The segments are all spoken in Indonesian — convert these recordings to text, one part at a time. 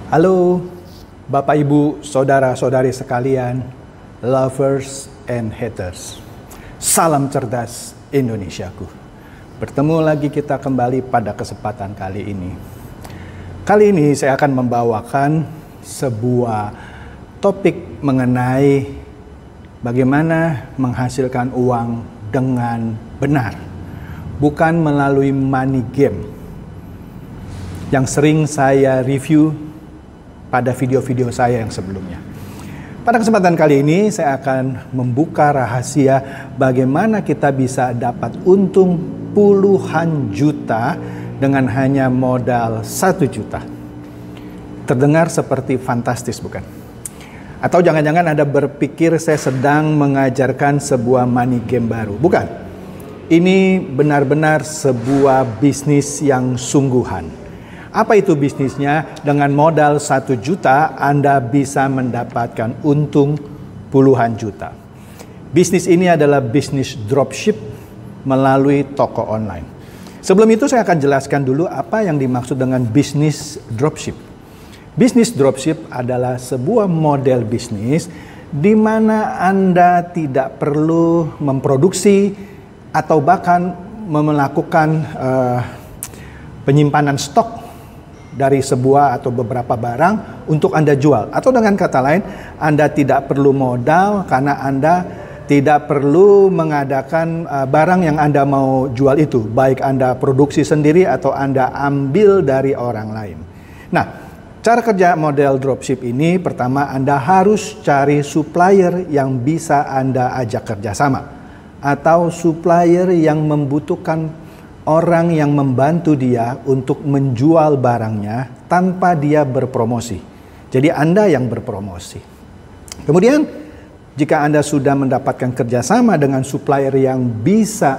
Halo Bapak Ibu, Saudara-saudari sekalian, lovers and haters. Salam cerdas Indonesiaku. Bertemu lagi kita kembali pada kesempatan kali ini. Kali ini saya akan membawakan sebuah topik mengenai bagaimana menghasilkan uang dengan benar, bukan melalui money game yang sering saya review pada video-video saya yang sebelumnya. Pada kesempatan kali ini saya akan membuka rahasia bagaimana kita bisa dapat untung puluhan juta dengan hanya modal 1 juta. Terdengar seperti fantastis, bukan? Atau jangan-jangan Anda berpikir saya sedang mengajarkan sebuah money game baru. Bukan. Ini benar-benar sebuah bisnis yang sungguhan. Apa itu bisnisnya? Dengan modal 1 juta Anda bisa mendapatkan untung puluhan juta. Bisnis ini adalah bisnis dropship melalui toko online. Sebelum itu saya akan jelaskan dulu apa yang dimaksud dengan bisnis dropship. Bisnis dropship adalah sebuah model bisnis di mana Anda tidak perlu memproduksi atau bahkan melakukan penyimpanan stok dari sebuah atau beberapa barang untuk Anda jual. Atau dengan kata lain, Anda tidak perlu modal karena Anda tidak perlu mengadakan barang yang Anda mau jual itu. Baik Anda produksi sendiri atau Anda ambil dari orang lain. Nah, cara kerja model dropship ini, pertama Anda harus cari supplier yang bisa Anda ajak kerjasama. Atau supplier yang membutuhkan orang yang membantu dia untuk menjual barangnya tanpa dia berpromosi. Jadi Anda yang berpromosi. Kemudian jika Anda sudah mendapatkan kerjasama dengan supplier yang bisa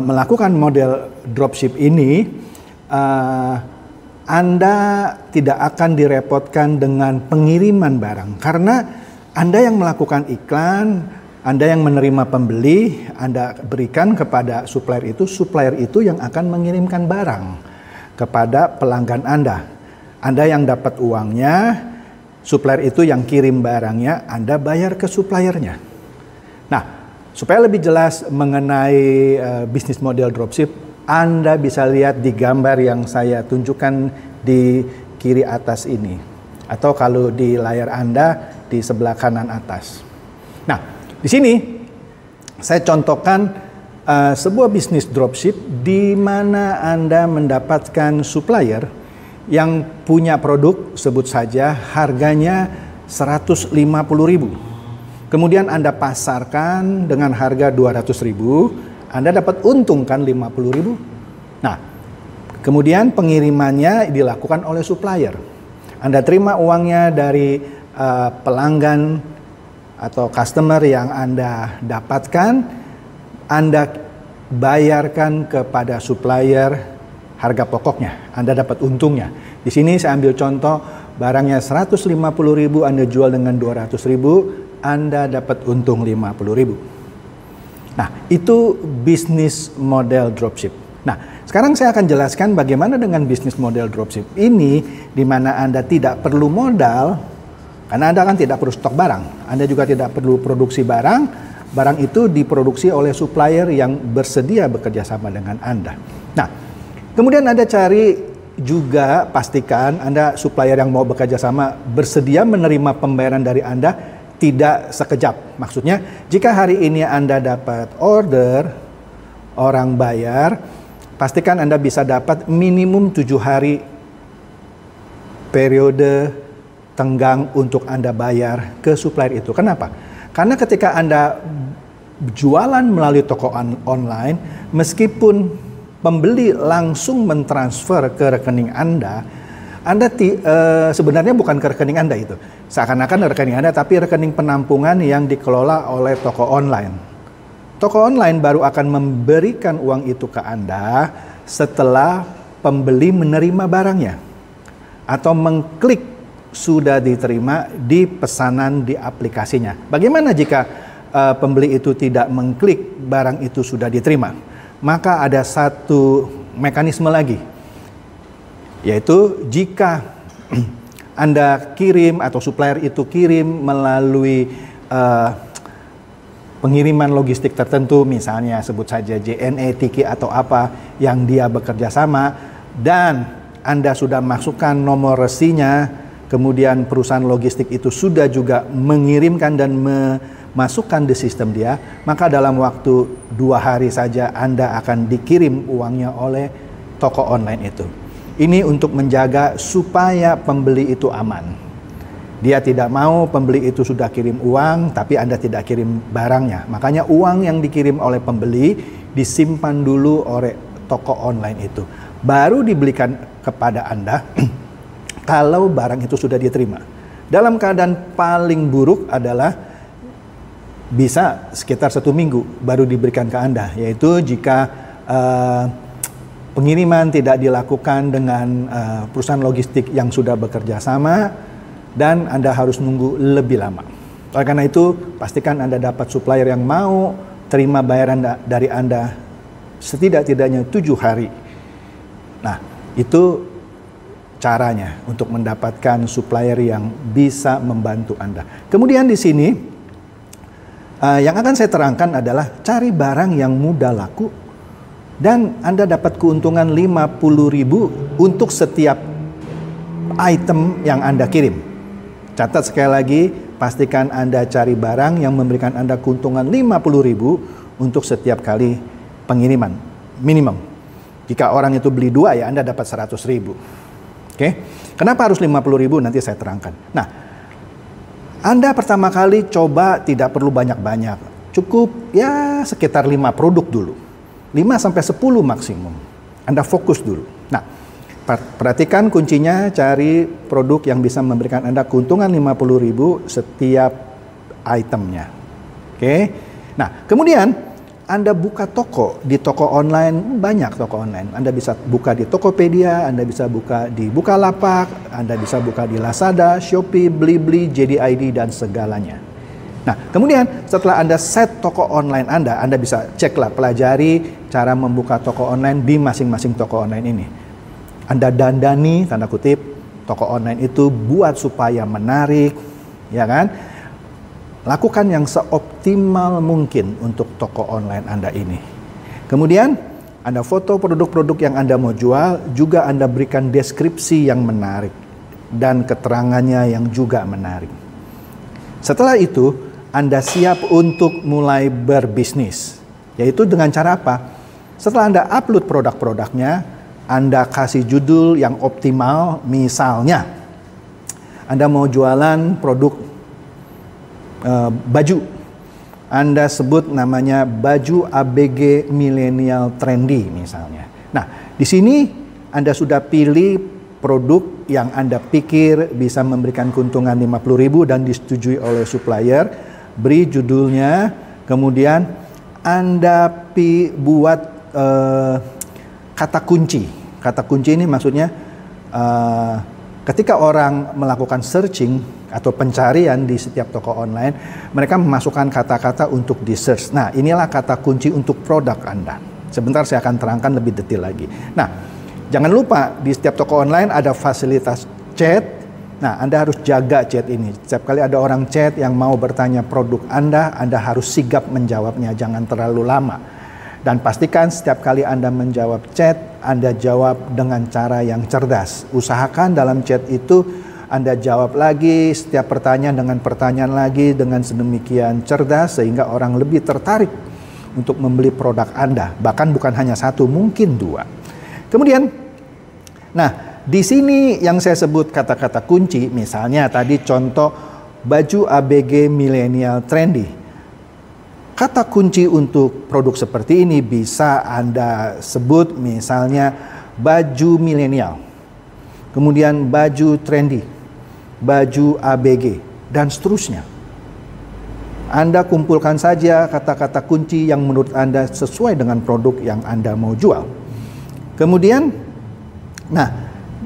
melakukan model dropship ini, Anda tidak akan direpotkan dengan pengiriman barang. Karena Anda yang melakukan iklan, Anda yang menerima pembeli, Anda berikan kepada supplier itu yang akan mengirimkan barang kepada pelanggan Anda. Anda yang dapat uangnya, supplier itu yang kirim barangnya, Anda bayar ke suppliernya. Nah, supaya lebih jelas mengenai bisnis model dropship, Anda bisa lihat di gambar yang saya tunjukkan di kiri atas ini. Atau kalau di layar Anda di sebelah kanan atas. Nah, di sini saya contohkan sebuah bisnis dropship di mana Anda mendapatkan supplier yang punya produk, sebut saja harganya 150.000. Kemudian Anda pasarkan dengan harga 200.000, Anda dapat untung kan 50.000. Nah, kemudian pengirimannya dilakukan oleh supplier. Anda terima uangnya dari pelanggan atau customer yang Anda dapatkan, Anda bayarkan kepada supplier harga pokoknya, Anda dapat untungnya. Di sini saya ambil contoh, barangnya 150.000, Anda jual dengan 200.000, Anda dapat untung 50.000. Nah, itu bisnis model dropship. Nah, sekarang saya akan jelaskan bagaimana dengan bisnis model dropship ini, di mana Anda tidak perlu modal. Karena Anda kan tidak perlu stok barang, Anda juga tidak perlu produksi barang. Barang itu diproduksi oleh supplier yang bersedia bekerja sama dengan Anda. Nah, kemudian Anda cari juga, pastikan Anda supplier yang mau bekerja sama bersedia menerima pembayaran dari Anda tidak sekejap. Maksudnya, jika hari ini Anda dapat order, orang bayar, pastikan Anda bisa dapat minimum 7 hari periode tenggang untuk Anda bayar ke supplier itu. Kenapa? Karena ketika Anda jualan melalui toko online, meskipun pembeli langsung mentransfer ke rekening Anda sebenarnya bukan ke rekening Anda itu. Seakan-akan rekening Anda, tapi rekening penampungan yang dikelola oleh toko online. Toko online baru akan memberikan uang itu ke Anda setelah pembeli menerima barangnya atau mengklik sudah diterima di pesanan di aplikasinya. Bagaimana jika pembeli itu tidak mengklik barang itu sudah diterima? Maka ada satu mekanisme lagi, yaitu jika Anda kirim atau supplier itu kirim melalui pengiriman logistik tertentu, misalnya sebut saja JNE, Tiki atau apa yang dia bekerja sama, dan Anda sudah masukkan nomor resinya, kemudian perusahaan logistik itu sudah juga mengirimkan dan memasukkan di sistem dia, maka dalam waktu 2 hari saja Anda akan dikirim uangnya oleh toko online itu. Ini untuk menjaga supaya pembeli itu aman. Dia tidak mau pembeli itu sudah kirim uang, tapi Anda tidak kirim barangnya. Makanya uang yang dikirim oleh pembeli disimpan dulu oleh toko online itu. Baru dibelikan kepada Anda kalau barang itu sudah diterima. Dalam keadaan paling buruk adalah bisa sekitar 1 minggu baru diberikan ke Anda. Yaitu jika pengiriman tidak dilakukan dengan perusahaan logistik yang sudah bekerja sama, dan Anda harus nunggu lebih lama. Oleh karena itu, pastikan Anda dapat supplier yang mau terima bayaran dari Anda setidak-tidaknya 7 hari. Nah, itu caranya untuk mendapatkan supplier yang bisa membantu Anda. Kemudian di sini, yang akan saya terangkan adalah cari barang yang mudah laku, dan Anda dapat keuntungan 50.000 untuk setiap item yang Anda kirim. Catat sekali lagi, pastikan Anda cari barang yang memberikan Anda keuntungan 50.000 untuk setiap kali pengiriman, minimum. Jika orang itu beli 2, ya Anda dapat 100.000. Oke? Kenapa harus 50.000? Nanti saya terangkan. Nah, Anda pertama kali coba tidak perlu banyak-banyak. Cukup ya sekitar 5 produk dulu. 5-10 maksimum. Anda fokus dulu. Nah, perhatikan kuncinya, cari produk yang bisa memberikan Anda keuntungan 50.000 setiap itemnya. Oke. Nah, kemudian Anda buka toko di toko online, banyak toko online. Anda bisa buka di Tokopedia, Anda bisa buka di Bukalapak, Anda bisa buka di Lazada, Shopee, Blibli, JDID dan segalanya. Nah, kemudian setelah Anda set toko online Anda bisa ceklah, pelajari cara membuka toko online di masing-masing toko online ini. Anda dandani, tanda kutip, toko online itu buat supaya menarik, ya kan? Lakukan yang seoptimal mungkin untuk toko online Anda ini. Kemudian, Anda foto produk-produk yang Anda mau jual, juga Anda berikan deskripsi yang menarik dan keterangannya yang juga menarik. Setelah itu, Anda siap untuk mulai berbisnis. Yaitu dengan cara apa? Setelah Anda upload produk-produknya, Anda kasih judul yang optimal, misalnya Anda mau jualan produk baju. Anda sebut namanya baju ABG Millennial Trendy misalnya. Nah, di sini Anda sudah pilih produk yang Anda pikir bisa memberikan keuntungan 50.000 dan disetujui oleh supplier. Beri judulnya, kemudian Anda buat kata kunci. Kata kunci ini maksudnya ketika orang melakukan searching atau pencarian di setiap toko online, mereka memasukkan kata-kata untuk di search. Nah, inilah kata kunci untuk produk Anda. Sebentar saya akan terangkan lebih detail lagi. Nah, jangan lupa di setiap toko online ada fasilitas chat. Nah, Anda harus jaga chat ini. Setiap kali ada orang chat yang mau bertanya produk Anda harus sigap menjawabnya, jangan terlalu lama. Dan pastikan setiap kali Anda menjawab chat, Anda jawab dengan cara yang cerdas. Usahakan dalam chat itu Anda jawab lagi setiap pertanyaan dengan pertanyaan lagi dengan sedemikian cerdas sehingga orang lebih tertarik untuk membeli produk Anda. Bahkan bukan hanya 1, mungkin 2. Kemudian, nah di sini yang saya sebut kata-kata kunci, misalnya tadi contoh baju ABG Millennial Trendy. Kata kunci untuk produk seperti ini bisa Anda sebut misalnya baju milenial, kemudian baju trendy, baju ABG, dan seterusnya. Anda kumpulkan saja kata-kata kunci yang menurut Anda sesuai dengan produk yang Anda mau jual. Kemudian, nah,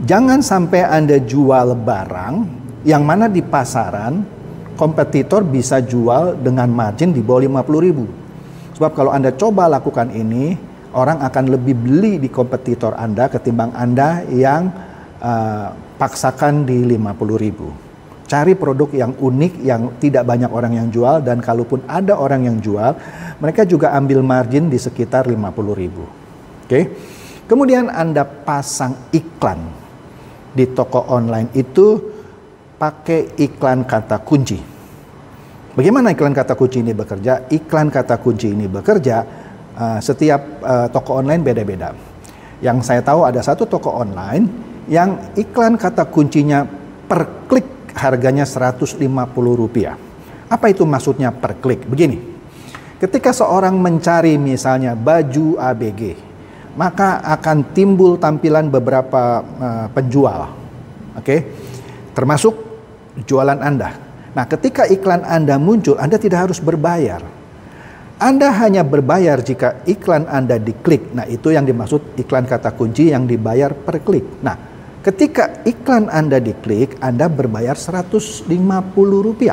jangan sampai Anda jual barang yang mana di pasaran kompetitor bisa jual dengan margin di bawah 50.000. Sebab kalau Anda coba lakukan ini, orang akan lebih beli di kompetitor Anda ketimbang Anda yang paksakan di 50.000. Cari produk yang unik, yang tidak banyak orang yang jual, dan kalaupun ada orang yang jual, mereka juga ambil margin di sekitar 50.000. Oke. Kemudian Anda pasang iklan di toko online itu pakai iklan kata kunci. Bagaimana iklan kata kunci ini bekerja? Iklan kata kunci ini bekerja setiap toko online beda-beda. Yang saya tahu ada satu toko online yang iklan kata kuncinya per klik harganya Rp150. Apa itu maksudnya per klik? Begini, ketika seorang mencari misalnya baju ABG, maka akan timbul tampilan beberapa penjual, oke? Termasuk jualan Anda. Nah, ketika iklan Anda muncul, Anda tidak harus berbayar. Anda hanya berbayar jika iklan Anda diklik. Nah, itu yang dimaksud iklan kata kunci yang dibayar per klik. Nah, ketika iklan Anda diklik, Anda berbayar Rp150.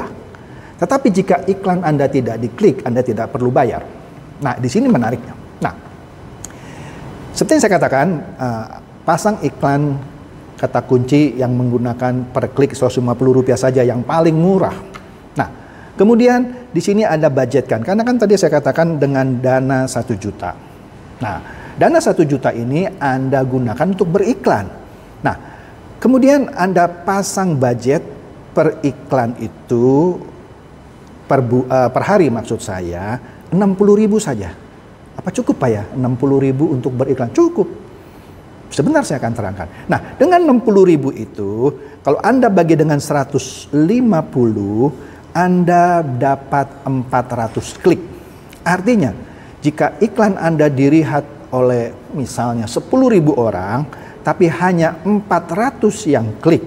Tetapi jika iklan Anda tidak diklik, Anda tidak perlu bayar. Nah, di sini menariknya. Nah, seperti yang saya katakan, pasang iklan kata kunci yang menggunakan per klik Rp150 saja yang paling murah. Nah, kemudian di sini Anda budgetkan, karena kan tadi saya katakan dengan dana 1 juta. Nah, dana 1 juta ini Anda gunakan untuk beriklan. Nah, kemudian Anda pasang budget per iklan itu per hari, maksud saya 60.000 saja. Apa cukup Pak ya 60.000 untuk beriklan? Cukup. Sebentar saya akan terangkan. Nah, dengan 60.000 itu, kalau Anda bagi dengan 150, Anda dapat 400 klik. Artinya, jika iklan Anda dilihat oleh misalnya 10.000 orang, tapi hanya 400 yang klik.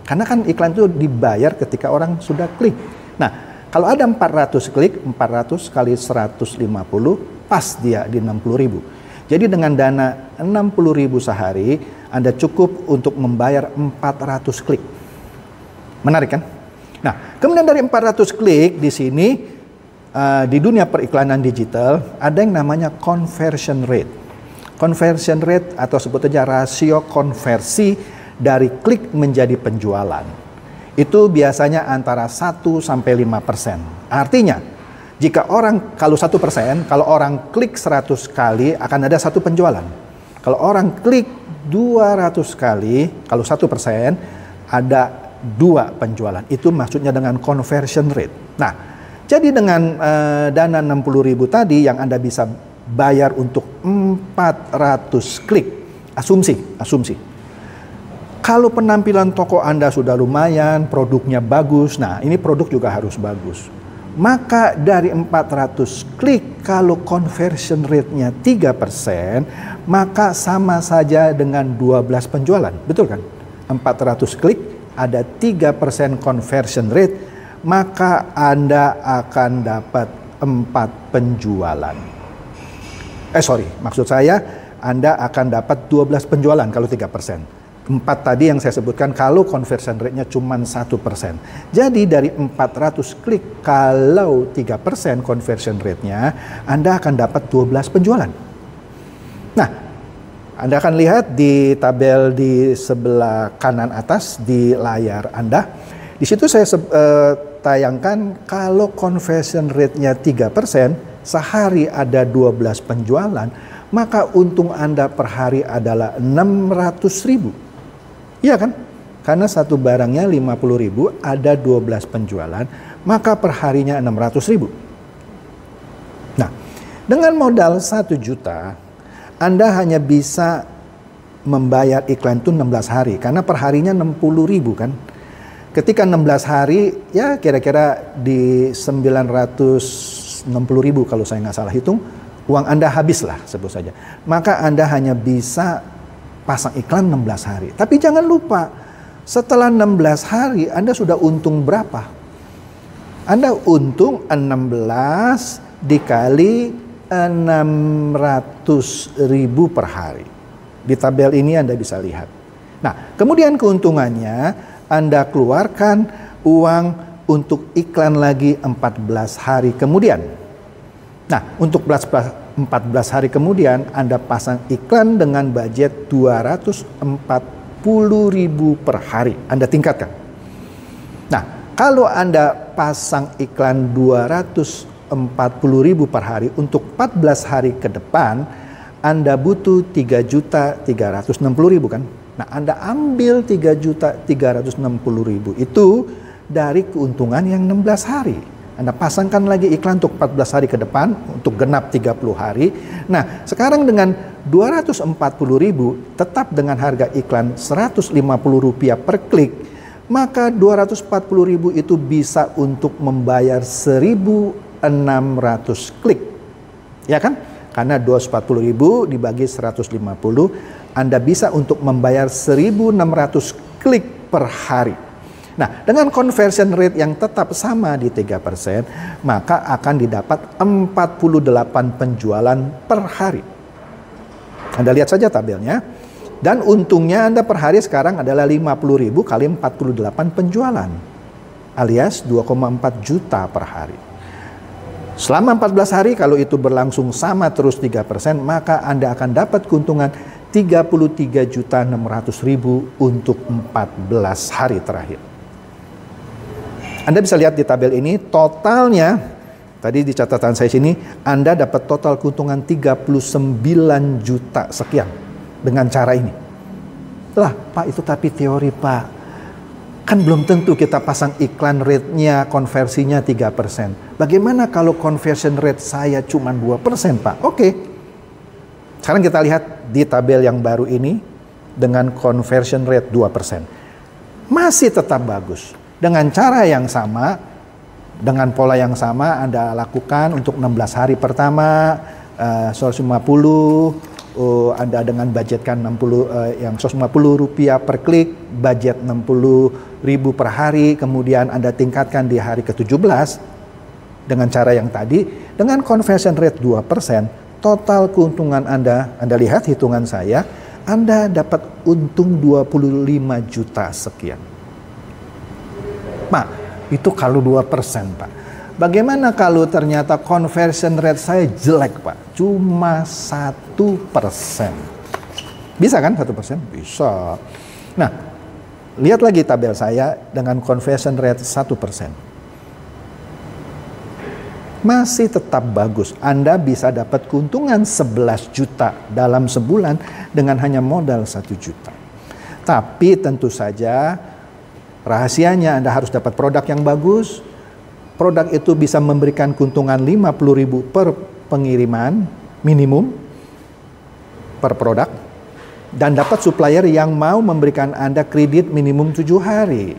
Karena kan iklan itu dibayar ketika orang sudah klik. Nah, kalau ada 400 klik, 400 kali 150, pas dia di 60.000. Jadi dengan dana 60.000 sehari, Anda cukup untuk membayar 400 klik. Menarik kan? Nah, kemudian dari 400 klik di sini, di dunia periklanan digital, ada yang namanya conversion rate. Conversion rate atau sebut saja rasio konversi dari klik menjadi penjualan. Itu biasanya antara 1 sampai 5%. Artinya, jika orang, kalau 1%, kalau orang klik 100 kali akan ada 1 penjualan. Kalau orang klik 200 kali, kalau 1% ada 2 penjualan. Itu maksudnya dengan conversion rate. Nah, jadi dengan dana 60.000 tadi yang Anda bisa bayar untuk 400 klik. Asumsi. Kalau penampilan toko Anda sudah lumayan, produknya bagus. Nah, ini produk juga harus bagus. Maka dari 400 klik, kalau conversion rate-nya 3%, maka sama saja dengan 12 penjualan. Betul kan? 400 klik, ada 3% conversion rate, maka Anda akan dapat 4 penjualan. Maksud saya Anda akan dapat 12 penjualan kalau 3%. 4 tadi yang saya sebutkan kalau conversion rate-nya cuma 1%. Jadi dari 400 klik, kalau 3% conversion rate-nya, Anda akan dapat 12 penjualan. Nah, Anda akan lihat di tabel di sebelah kanan atas di layar Anda. Di situ saya tayangkan kalau conversion rate-nya 3%, sehari ada 12 penjualan, maka untung Anda per hari adalah 600.000. Iya kan? Karena satu barangnya 50.000, ada 12 penjualan, maka perharinya 600.000. Nah, dengan modal 1 juta, Anda hanya bisa membayar iklan itu 16 hari, karena perharinya 60.000 kan. Ketika 16 hari, ya kira-kira di 960.000 kalau saya nggak salah hitung, uang Anda habis lah sebut saja. Maka Anda hanya bisa pasang iklan 16 hari. Tapi jangan lupa, setelah 16 hari Anda sudah untung berapa? Anda untung 16 dikali 600.000 per hari. Di tabel ini Anda bisa lihat. Nah, kemudian keuntungannya Anda keluarkan uang untuk iklan lagi 14 hari kemudian. Nah, untuk 14 hari kemudian Anda pasang iklan dengan budget 240 per hari. Anda tingkatkan. Nah, kalau Anda pasang iklan 240.000 per hari untuk 14 hari ke depan, Anda butuh 3.360.000 kan? Nah, Anda ambil 3.360.000 itu dari keuntungan yang 16 hari. Anda pasangkan lagi iklan untuk 14 hari ke depan, untuk genap 30 hari. Nah, sekarang dengan 240.000 tetap dengan harga iklan Rp150 per klik, maka 240.000 itu bisa untuk membayar 1.600 klik. Ya kan? Karena 240.000 dibagi 150, Anda bisa untuk membayar 1.600 klik per hari. Nah, dengan conversion rate yang tetap sama di 3%, maka akan didapat 48 penjualan per hari. Anda lihat saja tabelnya. Dan untungnya Anda per hari sekarang adalah 50.000 kali 48 penjualan. Alias 2,4 juta per hari. Selama 14 hari kalau itu berlangsung sama terus 3%, maka Anda akan dapat keuntungan 33.600.000 untuk 14 hari terakhir. Anda bisa lihat di tabel ini totalnya, tadi di catatan saya sini, Anda dapat total keuntungan 39 juta sekian dengan cara ini. Lah Pak, itu tapi teori Pak. Kan belum tentu kita pasang iklan rate-nya, konversinya 3%. Bagaimana kalau conversion rate saya cuma 2% Pak? Oke. Sekarang kita lihat di tabel yang baru ini dengan conversion rate 2%. Masih tetap bagus. Dengan cara yang sama, dengan pola yang sama Anda lakukan untuk 16 hari pertama, 150, Anda dengan budgetkan 150 rupiah per klik, budget 60.000 per hari, kemudian Anda tingkatkan di hari ke-17 dengan cara yang tadi, dengan conversion rate 2%, total keuntungan Anda lihat hitungan saya, Anda dapat untung 25 juta sekian. Pak, itu kalau 2% Pak. Bagaimana kalau ternyata conversion rate saya jelek Pak? Cuma 1%. Bisa kan 1%? Bisa. Nah, lihat lagi tabel saya dengan conversion rate 1%. Masih tetap bagus. Anda bisa dapat keuntungan 11 juta dalam sebulan dengan hanya modal 1 juta. Tapi tentu saja rahasianya Anda harus dapat produk yang bagus. Produk itu bisa memberikan keuntungan 50.000 per pengiriman minimum per produk. Dan dapat supplier yang mau memberikan Anda kredit minimum 7 hari.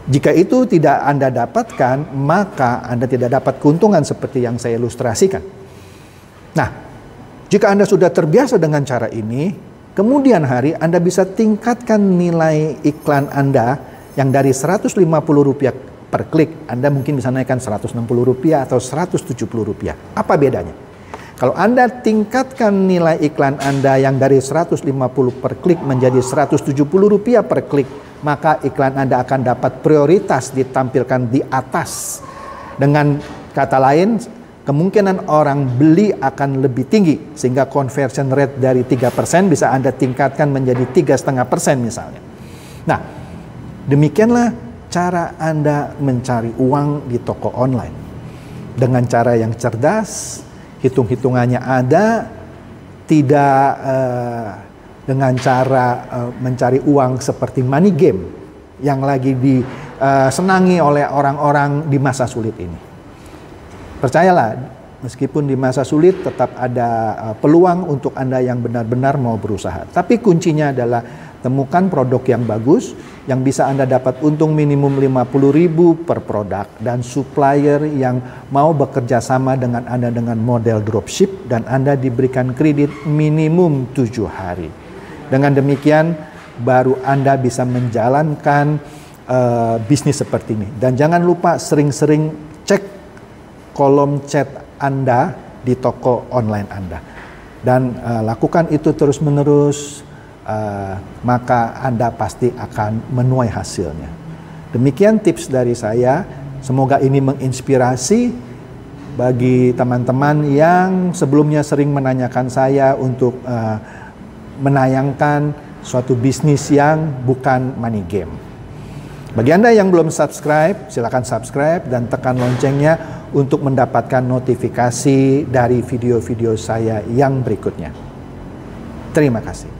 Jika itu tidak Anda dapatkan, maka Anda tidak dapat keuntungan seperti yang saya ilustrasikan. Nah, jika Anda sudah terbiasa dengan cara ini, kemudian hari Anda bisa tingkatkan nilai iklan Anda yang dari Rp150 per klik, Anda mungkin bisa naikkan Rp160 atau Rp170. Apa bedanya? Kalau Anda tingkatkan nilai iklan Anda yang dari Rp150 per klik menjadi Rp170 per klik, maka iklan Anda akan dapat prioritas ditampilkan di atas. Dengan kata lain, kemungkinan orang beli akan lebih tinggi, sehingga conversion rate dari 3% bisa Anda tingkatkan menjadi 3,5% misalnya. Nah, demikianlah cara Anda mencari uang di toko online. Dengan cara yang cerdas, hitung-hitungannya ada, tidak dengan cara mencari uang seperti money game yang lagi disenangi oleh orang-orang di masa sulit ini. Percayalah, meskipun di masa sulit tetap ada peluang untuk Anda yang benar-benar mau berusaha. Tapi kuncinya adalah temukan produk yang bagus, yang bisa Anda dapat untung minimum 50.000 per produk, dan supplier yang mau bekerja sama dengan Anda dengan model dropship, dan Anda diberikan kredit minimum 7 hari. Dengan demikian, baru Anda bisa menjalankan bisnis seperti ini. Dan jangan lupa sering-sering cek kolom chat Anda di toko online Anda. Dan lakukan itu terus-menerus, maka Anda pasti akan menuai hasilnya. Demikian tips dari saya. Semoga ini menginspirasi bagi teman-teman yang sebelumnya sering menanyakan saya untuk menayangkan suatu bisnis yang bukan money game. Bagi Anda yang belum subscribe, silakan subscribe dan tekan loncengnya untuk mendapatkan notifikasi dari video-video saya yang berikutnya. Terima kasih.